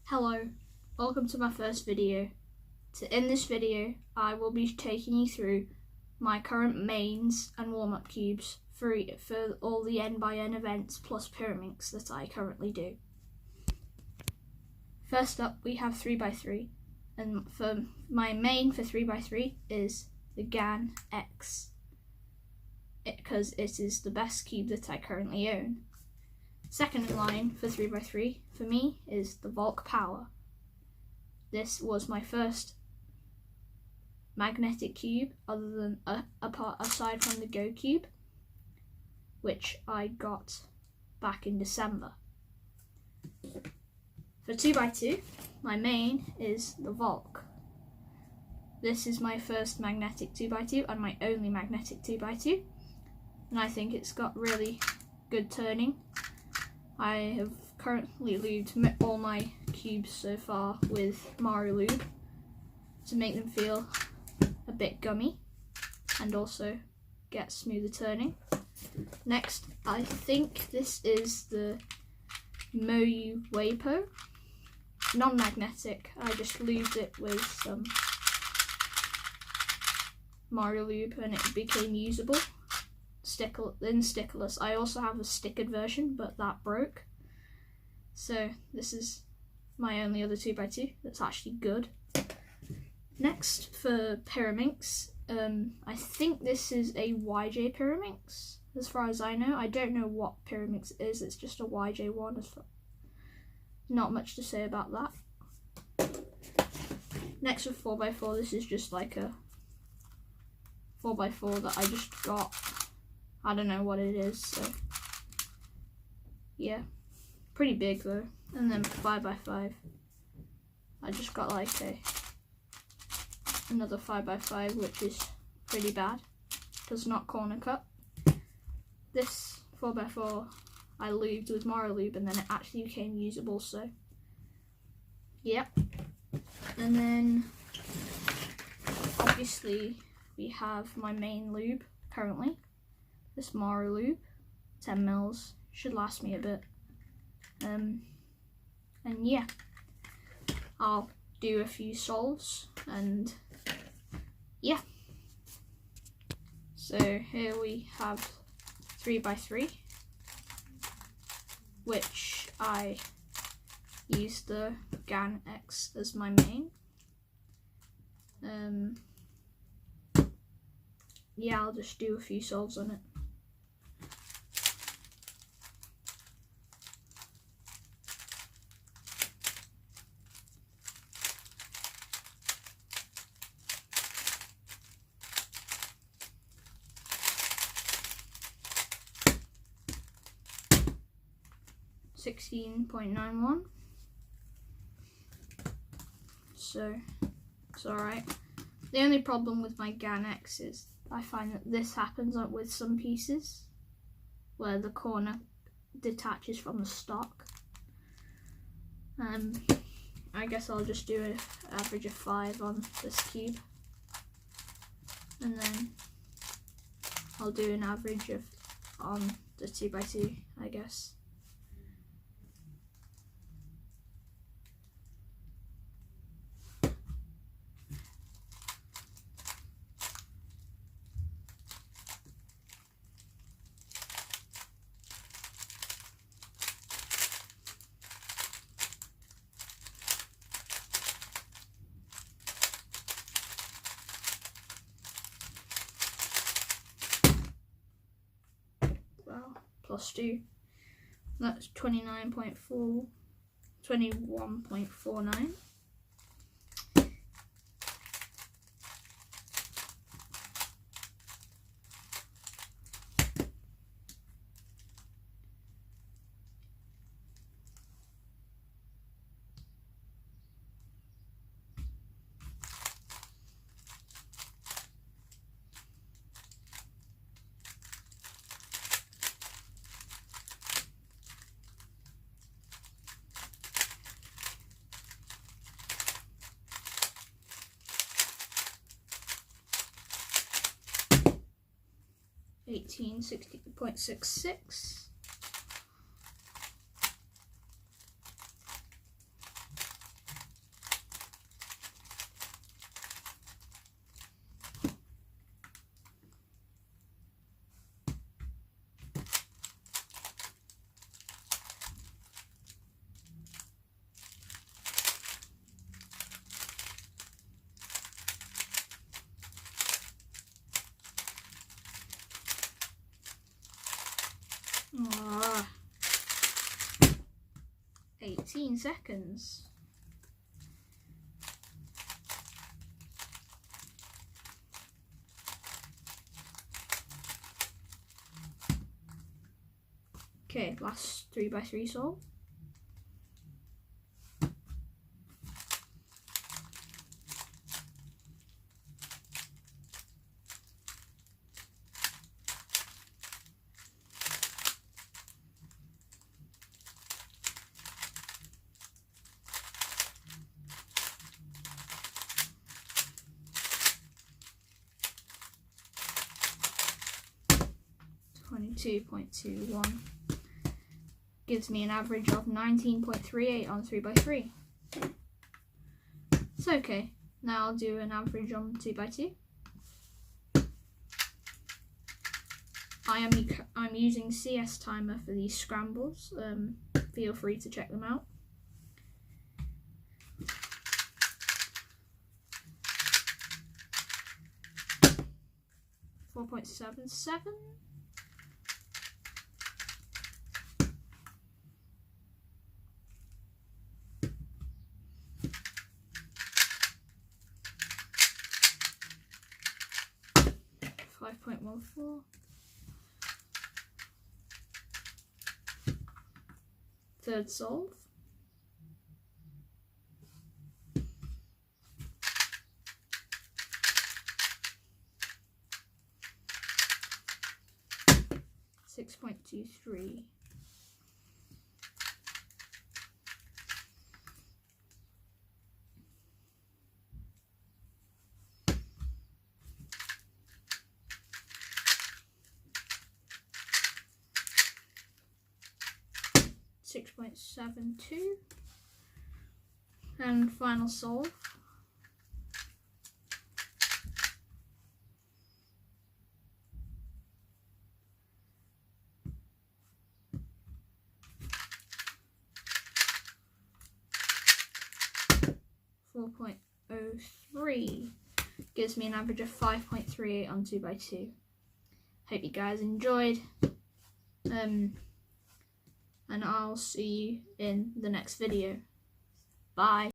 Hello, welcome to my first video. In this video, I will be taking you through my current mains and warm-up cubes for all the N by N events plus pyraminx that I currently do. First up, we have 3x3, and for my main for 3x3 is the pyraminx, because it is the best cube that I currently own. Second in line for 3x3 for me is the Volk Power. This was my first magnetic cube other than aside from the Go cube, which I got back in December. For 2x2, my main is the Volk. This is my first magnetic 2x2 and my only magnetic 2x2, and I think it's got really good turning. I have currently lubed all my cubes so far with Mario Lube to make them feel a bit gummy and also get smoother turning. Next, I think this is the Moyu Wapo, non-magnetic. I just lubed it with some Mario Lube and it became usable. Stickerless. I also have a stickered version, but that broke. So this is my only other 2x2 that's actually good. Next for pyraminx, I think this is a YJ pyraminx, as far as I know. I don't know what pyraminx is, it's just a YJ one. Not much to say about that. Next with 4x4, this is just like a 4x4 that I just got. I don't know what it is, so yeah, pretty big though. And then 5x5, I just got like another 5x5, which is pretty bad, does not corner cut. This 4x4 I lubed with Mario Lube and then it actually became usable, so yep. And then obviously we have my main lube currently. This Mario Lube, 10 mils, should last me a bit. And yeah, I'll do a few solves and yeah. So here we have 3x3, which I use the pyraminx as my main. Yeah, I'll just do a few solves on it. $16.91, so it's alright. The only problem with my pyraminx is I find that this happens with some pieces where the corner detaches from the stock. I guess I'll just do an average of 5 on this cube, and then I'll do an average of on the 2x2, I guess. Plus 2, that's 21.49. $18.66. 15 seconds. Okay, last 3x3 solve. .21 gives me an average of 19.38 on 3x3. It's okay. Now I'll do an average on 2x2. I'm using CS timer for these scrambles. Feel free to check them out. .77. 5.14. Third solve. .23. .72. And final solve. .03 gives me an average of 5.38 on 2x2. Hope you guys enjoyed. And I'll see you in the next video. Bye.